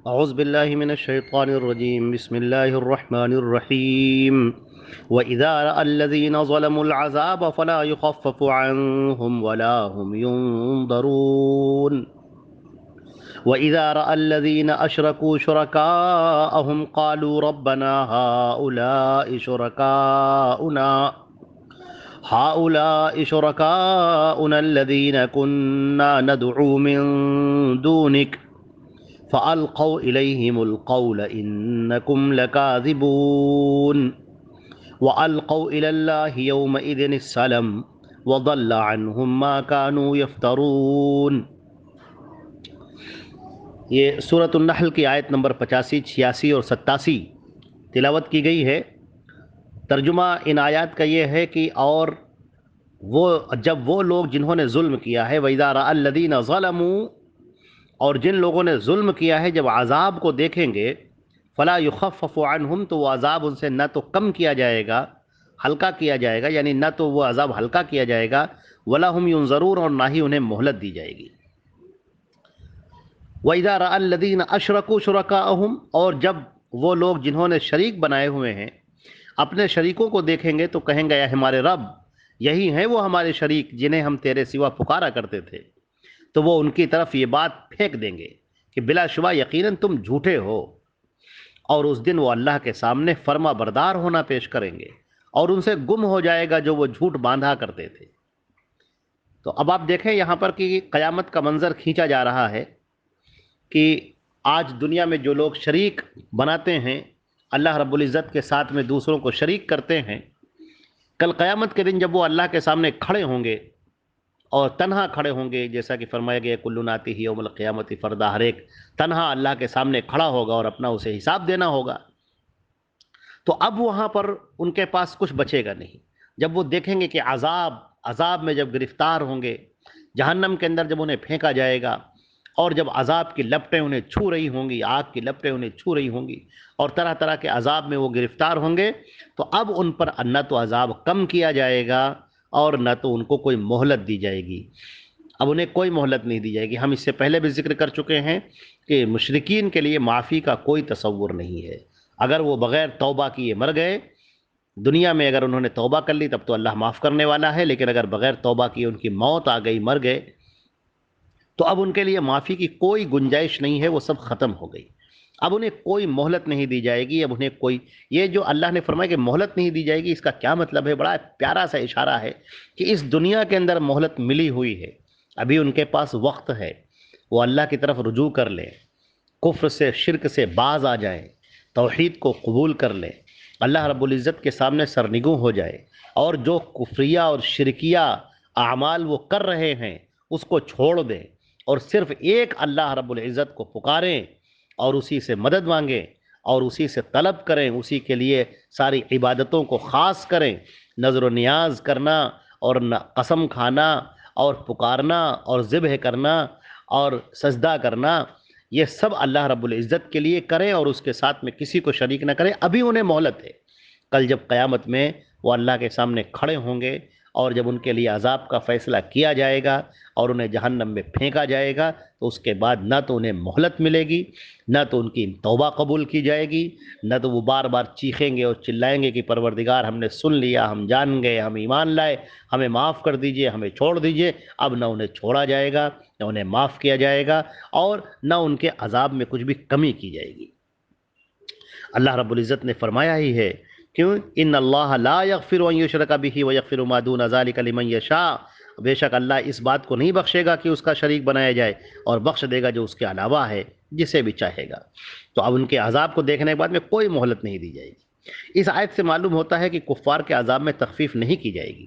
اعوذ باللہ من الشیطان الرجیم بسم اللہ الرحمن الرحیم وَإِذَا رَأَى الَّذِينَ ظَلَمُوا الْعَذَابَ فَلَا يُخَفَّفُ عَنْهُمْ وَلَا هُمْ يُنظَرُونَ وَإِذَا رَأَى الَّذِينَ أَشْرَكُوا شُرَكَاءَهُمْ قَالُوا رَبَّنَا هَؤُلَاءِ شُرَكَاؤُنَا الَّذِينَ كُنَّا نَدْعُو مِن دُونِكَ فَأَلْقَوْا إِلَيْهِمُ الْقَوْلَ إِنَّكُمْ لَكَاذِبُونَ وَأَلْقَوْا إِلَى اللَّهِ يَوْمَئِذٍ السَّلَمَ وَضَلَّ عَنْهُمْ مَا كَانُوا يَفْتَرُونَ۔ یہ سورۃ النحل کی آیت نمبر 85، 86 اور 87 تلاوت کی گئی ہے۔ ترجمہ ان آیات کا یہ ہے کہ اور وہ جب وہ لوگ جنہوں نے ظلم کیا ہے، وَإِذَا رَأَى الَّذِينَ ظَلَمُوا، اور جن لوگوں نے ظلم کیا ہے جب عذاب کو دیکھیں گے، فلا یخفف عنہم، تو وہ عذاب ان سے نہ تو کم کیا جائے گا، ہلکا کیا جائے گا، یعنی نہ تو وہ عذاب ہلکا کیا جائے گا، ولا ہم ینظرون، اور نہ ہی انہیں مہلت دی جائے گی۔ وَإِذَا رَأَى الَّذِينَ أَشْرَكُوا شُرَكَاءَهُمْ، اور جب وہ لوگ جنہوں نے شریک بنائے ہوئے ہیں اپنے شریکوں کو دیکھیں گے تو کہیں گے اے ہمارے رب، یہی ہیں وہ ہمارے شریک جنہیں ہم تیرے سوا پکارا کرتے تھے، تو وہ ان کی طرف یہ بات پھینک دیں گے کہ بلا شبہ یقیناً تم جھوٹے ہو، اور اس دن وہ اللہ کے سامنے فرما بردار ہونا پیش کریں گے، اور ان سے گم ہو جائے گا جو وہ جھوٹ باندھا کرتے تھے۔ تو اب آپ دیکھیں یہاں پر کہ قیامت کا منظر کھینچا جا رہا ہے کہ آج دنیا میں جو لوگ شریک بناتے ہیں اللہ رب العزت کے ساتھ میں، دوسروں کو شریک کرتے ہیں، کل قیامت کے دن جب وہ اللہ کے سامنے کھڑے ہوں گے اور تنہا کھڑے ہوں گے، جیسا کہ فرمایا گیا کل آتی ہی یوم القیامت فردا، ہر ایک تنہا اللہ کے سامنے کھڑا ہوگا اور اپنا اسے حساب دینا ہوگا، تو اب وہاں پر ان کے پاس کچھ بچے گا نہیں۔ جب وہ دیکھیں گے کہ عذاب میں جب گرفتار ہوں گے، جہنم کے اندر جب انہیں پھینکا جائے گا، اور جب عذاب کی لپٹیں انہیں چھو رہی ہوں گی، آگ کی لپٹیں انہیں چھو رہی ہوں گی، اور طرح طرح کے عذاب میں وہ گرفتار ہوں گے، تو اب ان پر نہ تو عذاب کم کیا جائے گا اور نہ تو ان کو کوئی مہلت دی جائے گی۔ اب انہیں کوئی مہلت نہیں دی جائے گی۔ ہم اس سے پہلے بھی ذکر کر چکے ہیں کہ مشرکین کے لیے معافی کا کوئی تصور نہیں ہے۔ اگر وہ بغیر توبہ کیے مر گئے دنیا میں، اگر انہوں نے توبہ کر لی تب تو اللہ معاف کرنے والا ہے، لیکن اگر بغیر توبہ کیے ان کی موت آ گئی، مر گئے، تو اب ان کے لیے معافی کی کوئی گنجائش نہیں ہے، وہ سب ختم ہو گئی۔ اب انہیں کوئی مہلت نہیں دی جائے گی، اب انہیں کوئی، یہ جو اللہ نے فرمایا کہ مہلت نہیں دی جائے گی، اس کا کیا مطلب ہے؟ بڑا پیارا سا اشارہ ہے کہ اس دنیا کے اندر مہلت ملی ہوئی ہے، ابھی ان کے پاس وقت ہے، وہ اللہ کی طرف رجوع کر لیں، کفر سے شرک سے باز آ جائیں، توحید کو قبول کر لیں، اللہ رب العزت کے سامنے سرنگوں ہو جائے، اور جو کفریہ اور شرکیہ اعمال وہ کر رہے ہیں اس کو چھوڑ دیں، اور صرف ایک اللہ رب العزت کو پکاریں اور اسی سے مدد مانگیں اور اسی سے طلب کریں، اسی کے لیے ساری عبادتوں کو خاص کریں، نظر و نیاز کرنا اور قسم کھانا اور پکارنا اور ذبح کرنا اور سجدہ کرنا، یہ سب اللہ رب العزت کے لیے کریں اور اس کے ساتھ میں کسی کو شریک نہ کریں۔ ابھی انہیں مہلت ہے، کل جب قیامت میں وہ اللہ کے سامنے کھڑے ہوں گے اور جب ان کے لیے عذاب کا فیصلہ کیا جائے گا اور انہیں جہنم میں پھینکا جائے گا، تو اس کے بعد نہ تو انہیں مہلت ملے گی، نہ تو ان کی توبہ قبول کی جائے گی، نہ تو وہ بار بار چیخیں گے اور چلائیں گے کہ پروردگار ہم نے سن لیا، ہم جان گئے، ہم ایمان لائے، ہمیں معاف کر دیجئے، ہمیں چھوڑ دیجئے۔ اب نہ انہیں چھوڑا جائے گا، نہ انہیں معاف کیا جائے گا، اور نہ ان کے عذاب میں کچھ بھی کمی کی جائے گی۔ اللہ رب العزت نے فرمایا ہی ہے، کیوں؟ ان اللہ لا یغفر ان یشرک بہ ویغفر ما دون ذلک لمن یشاء، بے شک اللہ اس بات کو نہیں بخشے گا کہ اس کا شریک بنایا جائے، اور بخش دے گا جو اس کے علاوہ ہے جسے بھی چاہے گا۔ تو اب ان کے عذاب کو دیکھنے کے بعد میں کوئی مہلت نہیں دی جائے گی۔ اس آیت سے معلوم ہوتا ہے کہ کفار کے عذاب میں تخفیف نہیں کی جائے گی۔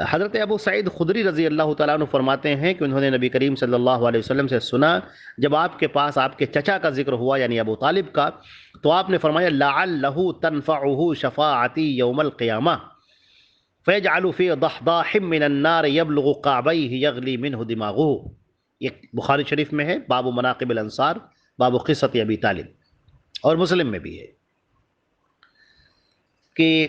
حضرت ابو سعید خدری رضی اللہ تعالیٰ عنہ فرماتے ہیں کہ انہوں نے نبی کریم صلی اللہ علیہ وسلم سے سنا، جب آپ کے پاس آپ کے چچا کا ذکر ہوا یعنی ابو طالب کا، تو آپ نے فرمایا لعلہ تنفعہ شفاعتی یوم القیامہ فیجعل فی ضحضاح من النار یبلغ قعبیہ یغلی منہ دماغہ۔ یہ بخاری شریف میں ہے، باب مناقب الانصار، باب قصۃ ابی طالب، اور مسلم میں بھی ہے کہ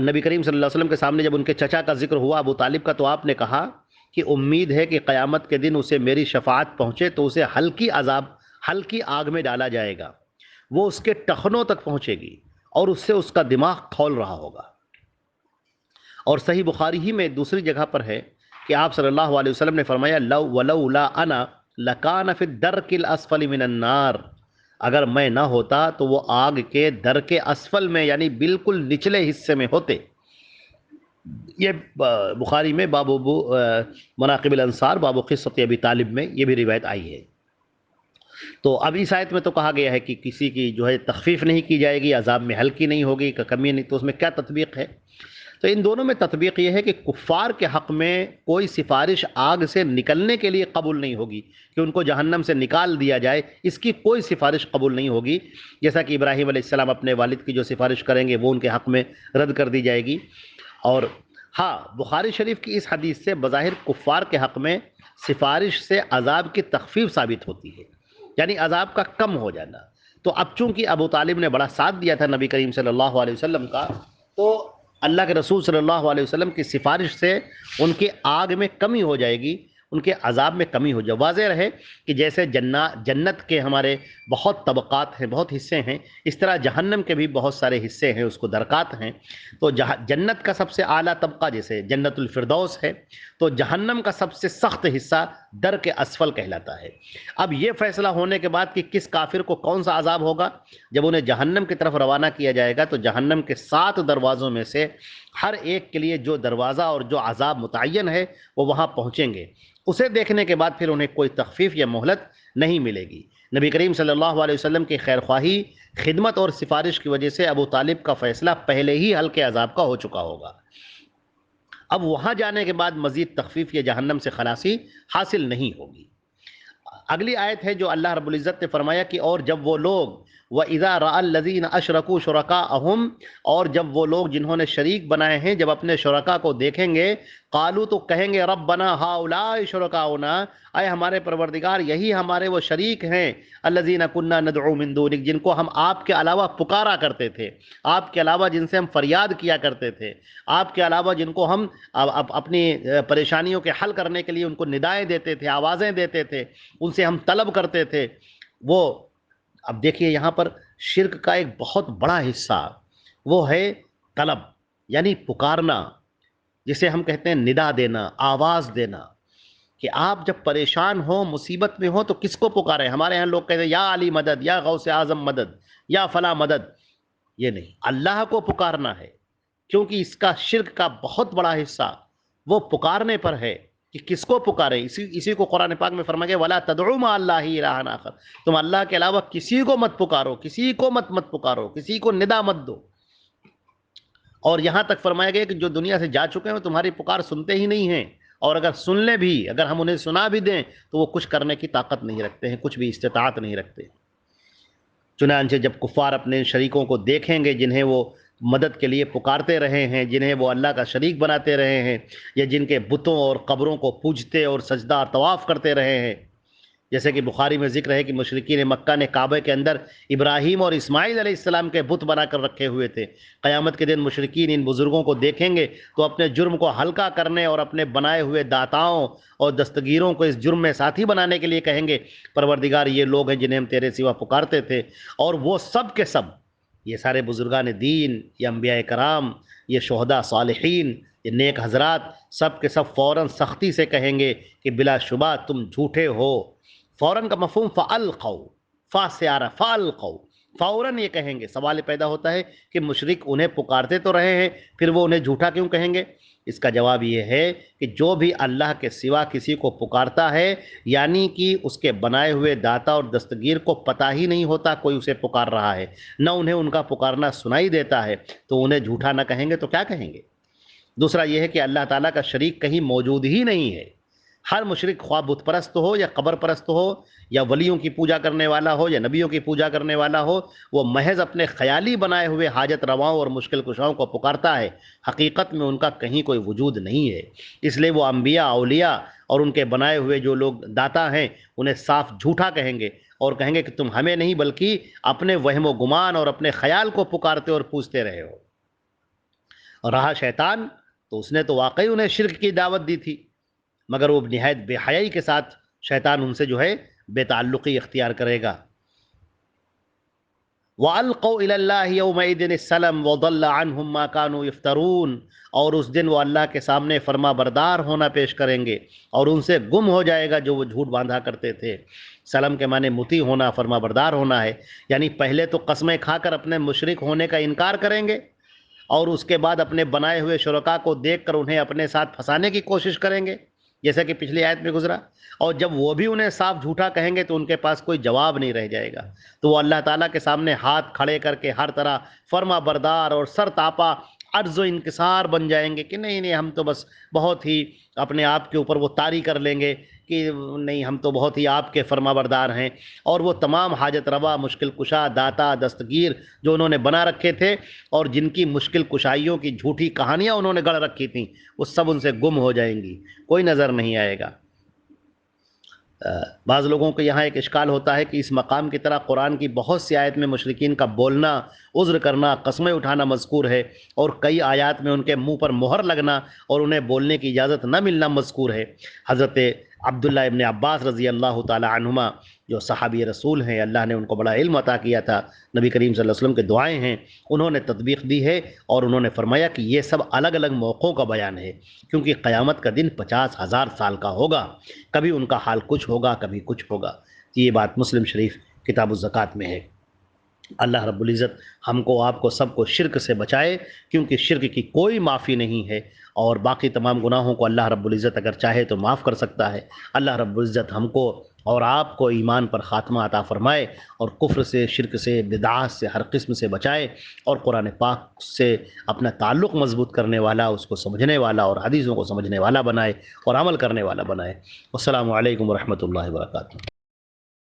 نبی کریم صلی اللہ علیہ وسلم کے سامنے جب ان کے چچا کا ذکر ہوا ابو طالب کا، تو آپ نے کہا کہ امید ہے کہ قیامت کے دن اسے میری شفاعت پہنچے تو اسے ہلکی عذاب ہلکی آگ میں ڈالا جائے گا، وہ اس کے ٹخنوں تک پہنچے گی اور اس سے اس کا دماغ کھول رہا ہوگا۔ اور صحیح بخاری ہی میں دوسری جگہ پر ہے کہ آپ صلی اللہ علیہ وسلم نے فرمایا لو ولولا انا لکان فی الدرک الاسفل من النار، اگر میں نہ ہوتا تو وہ آگ کے درک اسفل میں یعنی بالکل نچلے حصے میں ہوتے۔ یہ بخاری میں باب مناقب الانصار باب قصۃ ابی طالب میں یہ بھی روایت آئی ہے۔ تو اب اس آیت میں تو کہا گیا ہے کہ کسی کی جو ہے تخفیف نہیں کی جائے گی، عذاب میں ہلکی نہیں ہوگی، کمی نہیں، تو اس میں کیا تطبیق ہے؟ تو ان دونوں میں تطبیق یہ ہے کہ کفار کے حق میں کوئی سفارش آگ سے نکلنے کے لیے قبول نہیں ہوگی کہ ان کو جہنم سے نکال دیا جائے، اس کی کوئی سفارش قبول نہیں ہوگی، جیسا کہ ابراہیم علیہ السلام اپنے والد کی جو سفارش کریں گے وہ ان کے حق میں رد کر دی جائے گی۔ اور ہاں، بخاری شریف کی اس حدیث سے بظاہر کفار کے حق میں سفارش سے عذاب کی تخفیف ثابت ہوتی ہے، یعنی عذاب کا کم ہو جانا۔ تو اب چونکہ ابو طالب نے بڑا ساتھ دیا تھا نبی کریم صلی اللہ علیہ وسلم کا، تو اللہ کے رسول صلی اللہ علیہ وسلم کی سفارش سے ان کی آگ میں کمی ہو جائے گی، ان کے عذاب میں کمی ہو جائے۔ واضح رہے کہ جیسے جنت کے ہمارے بہت طبقات ہیں، بہت حصے ہیں، اس طرح جہنم کے بھی بہت سارے حصے ہیں، اس کو درکات ہیں۔ تو جنت کا سب سے اعلیٰ طبقہ جیسے جنت الفردوس ہے، تو جہنم کا سب سے سخت حصہ درک اسفل کہلاتا ہے۔ اب یہ فیصلہ ہونے کے بعد کہ کس کافر کو کون سا عذاب ہوگا، جب انہیں جہنم کی طرف روانہ کیا جائے گا تو جہنم کے 7 دروازوں میں سے ہر ایک کے لیے جو دروازہ اور جو عذاب متعین ہے وہ وہاں پہنچیں گے، اسے دیکھنے کے بعد پھر انہیں کوئی تخفیف یا مہلت نہیں ملے گی۔ نبی کریم صلی اللہ علیہ وسلم کی خیر خواہی، خدمت اور سفارش کی وجہ سے ابو طالب کا فیصلہ پہلے ہی ہلکے عذاب کا ہو چکا ہوگا۔ اب وہاں جانے کے بعد مزید تخفیف یا جہنم سے خلاصی حاصل نہیں ہوگی۔ اگلی آیت ہے جو اللہ رب العزت نے فرمایا کہ اور جب وہ لوگ وَإِذَا رَأَى الَّذِينَ أَشْرَكُوا شُرَكَاءَهُمْ، اور جب وہ لوگ جنہوں نے شریک بنائے ہیں جب اپنے شرکا کو دیکھیں گے، قالوا تو کہیں گے ربنا هؤلاء شرکاؤنا، اے ہمارے پروردگار یہی ہمارے وہ شریک ہیں، الذین کنا ندعو من دونک، جن کو ہم آپ کے علاوہ پکارا کرتے تھے، آپ کے علاوہ جن سے ہم فریاد کیا کرتے تھے، آپ کے علاوہ جن کو ہم اپنی پریشانیوں کے حل کرنے کے لیے ان کو ندائیں دیتے تھے، آوازیں دیتے تھے، ان سے ہم طلب کرتے تھے۔ وہ اب دیکھیے یہاں پر شرک کا ایک بہت بڑا حصہ وہ ہے طلب، یعنی پکارنا، جسے ہم کہتے ہیں ندا دینا، آواز دینا، کہ آپ جب پریشان ہو، مصیبت میں ہو تو کس کو پکاریں؟ ہمارے ہاں لوگ کہتے ہیں یا علی مدد، یا غوث اعظم مدد، یا فلاں مدد۔ یہ نہیں، اللہ کو پکارنا ہے، کیونکہ اس کا شرک کا بہت بڑا حصہ وہ پکارنے پر ہے کہ کس کو پکارے۔ اسی کو قرآن پاک میں فرمایا گیا وَلَا تَدْعُوا مَعَ اللَّهِ إِلَٰهًا آخَرَ، تم اللہ کے علاوہ کسی کو مت پکارو، کسی کو مت پکارو، کسی کو ندا مت دو۔ اور یہاں تک فرمایا گیا کہ جو دنیا سے جا چکے ہیں تمہاری پکار سنتے ہی نہیں ہیں، اور اگر سن لیں بھی، اگر ہم انہیں سنا بھی دیں تو وہ کچھ کرنے کی طاقت نہیں رکھتے ہیں، کچھ بھی استطاعت نہیں رکھتے۔ چنانچہ جب کفار اپنے شریکوں کو دیکھیں گے جنہیں وہ مدد کے لیے پکارتے رہے ہیں، جنہیں وہ اللہ کا شریک بناتے رہے ہیں، یا جن کے بتوں اور قبروں کو پوجتے اور سجدہ اور طواف کرتے رہے ہیں، جیسے کہ بخاری میں ذکر ہے کہ مشرکین مکہ نے کعبہ کے اندر ابراہیم اور اسماعیل علیہ السلام کے بت بنا کر رکھے ہوئے تھے۔ قیامت کے دن مشرکین ان بزرگوں کو دیکھیں گے تو اپنے جرم کو ہلکا کرنے اور اپنے بنائے ہوئے داتاؤں اور دستگیروں کو اس جرم میں ساتھی بنانے کے لیے کہیں گے پروردگار یہ لوگ ہیں جنہیں ہم تیرے سوا پکارتے تھے۔ اور وہ سب کے سب، یہ سارے بزرگان دین، یہ انبیاء کرام، یہ شہداء صالحین، یہ نیک حضرات، سب کے سب فوراً سختی سے کہیں گے کہ بلا شبہ تم جھوٹے ہو۔ فوراً کا مفہوم فَأَلْقَوْا، فا سے آ رہا فَأَلْقَوْا، فوراً یہ کہیں گے۔ سوال پیدا ہوتا ہے کہ مشرک انہیں پکارتے تو رہے ہیں، پھر وہ انہیں جھوٹا کیوں کہیں گے؟ اس کا جواب یہ ہے کہ جو بھی اللہ کے سوا کسی کو پکارتا ہے، یعنی کہ اس کے بنائے ہوئے داتا اور دستگیر کو پتہ ہی نہیں ہوتا کوئی اسے پکار رہا ہے، نہ انہیں ان کا پکارنا سنائی دیتا ہے، تو انہیں جھوٹا نہ کہیں گے تو کیا کہیں گے؟ دوسرا یہ ہے کہ اللہ تعالیٰ کا شریک کہیں موجود ہی نہیں ہے۔ ہر مشرک خواہ بت پرست ہو یا قبر پرست ہو یا ولیوں کی پوجا کرنے والا ہو یا نبیوں کی پوجا کرنے والا ہو، وہ محض اپنے خیالی بنائے ہوئے حاجت رواؤں اور مشکل کشاؤں کو پکارتا ہے، حقیقت میں ان کا کہیں کوئی وجود نہیں ہے۔ اس لیے وہ انبیاء، اولیاء اور ان کے بنائے ہوئے جو لوگ داتا ہیں انہیں صاف جھوٹا کہیں گے، اور کہیں گے کہ تم ہمیں نہیں بلکہ اپنے وہم و گمان اور اپنے خیال کو پکارتے اور پوجتے رہے ہو۔ اور رہا شیطان، تو اس نے تو واقعی انہیں شرک کی دعوت دی تھی، مگر وہ نہایت بے حیائی کے ساتھ شیطان ان سے جو ہے بے تعلقی اختیار کرے گا۔ وَأَلْقَوْا إِلَى اللَّهِ يَوْمَئِذٍ السَّلَمَ وَضَلَّ عَنْهُمْ مَا كَانُوا يَفْتَرُونَ، اور اس دن وہ اللہ کے سامنے فرما بردار ہونا پیش کریں گے اور ان سے گم ہو جائے گا جو وہ جھوٹ باندھا کرتے تھے۔ سلم کے معنی مطیع ہونا، فرما بردار ہونا ہے، یعنی پہلے تو قسمیں کھا کر اپنے مشرک ہونے کا انکار کریں گے اور اس کے بعد اپنے بنائے ہوئے شرکا کو دیکھ کر انہیں اپنے ساتھ پھنسانے کی کوشش کریں گے، جیسا کہ پچھلی آیت میں گزرا، اور جب وہ بھی انہیں صاف جھوٹا کہیں گے تو ان کے پاس کوئی جواب نہیں رہ جائے گا، تو وہ اللہ تعالیٰ کے سامنے ہاتھ کھڑے کر کے ہر طرح فرما بردار اور سر تاپا عجز و انکسار بن جائیں گے کہ نہیں نہیں، ہم تو بس بہت ہی اپنے آپ کے اوپر وہ طاری کر لیں گے کہ نہیں، ہم تو بہت ہی آپ کے فرما بردار ہیں، اور وہ تمام حاجت روا، مشکل کشا، داتا، دستگیر جو انہوں نے بنا رکھے تھے اور جن کی مشکل کشائیوں کی جھوٹی کہانیاں انہوں نے گڑھ رکھی تھیں، وہ سب ان سے گم ہو جائیں گی، کوئی نظر نہیں آئے گا۔ بعض لوگوں کو یہاں ایک اشکال ہوتا ہے کہ اس مقام کی طرح قرآن کی بہت سی آیت میں مشرکین کا بولنا، عذر کرنا، قسمیں اٹھانا مذکور ہے، اور کئی آیات میں ان کے منہ پر مہر لگنا اور انہیں بولنے کی اجازت نہ ملنا مذکور ہے۔ حضرت عبداللہ ابن عباس رضی اللہ تعالی عنہما جو صحابی رسول ہیں، اللہ نے ان کو بڑا علم عطا کیا تھا، نبی کریم صلی اللہ علیہ وسلم کے دعائیں ہیں، انہوں نے تطبیق دی ہے اور انہوں نے فرمایا کہ یہ سب الگ الگ موقعوں کا بیان ہے، کیونکہ قیامت کا دن 50,000 سال کا ہوگا، کبھی ان کا حال کچھ ہوگا کبھی کچھ ہوگا۔ یہ بات مسلم شریف کتاب الزکوٰۃ میں ہے۔ اللہ رب العزت ہم کو، آپ کو، سب کو شرک سے بچائے، کیونکہ شرک کی کوئی معافی نہیں ہے، اور باقی تمام گناہوں کو اللہ رب العزت اگر چاہے تو معاف کر سکتا ہے۔ اللہ رب العزت ہم کو اور آپ کو ایمان پر خاتمہ عطا فرمائے اور کفر سے، شرک سے، بدعات سے، ہر قسم سے بچائے، اور قرآن پاک سے اپنا تعلق مضبوط کرنے والا، اس کو سمجھنے والا اور حدیثوں کو سمجھنے والا بنائے اور عمل کرنے والا بنائے۔ السلام علیکم ورحمۃ اللہ وبرکاتہ۔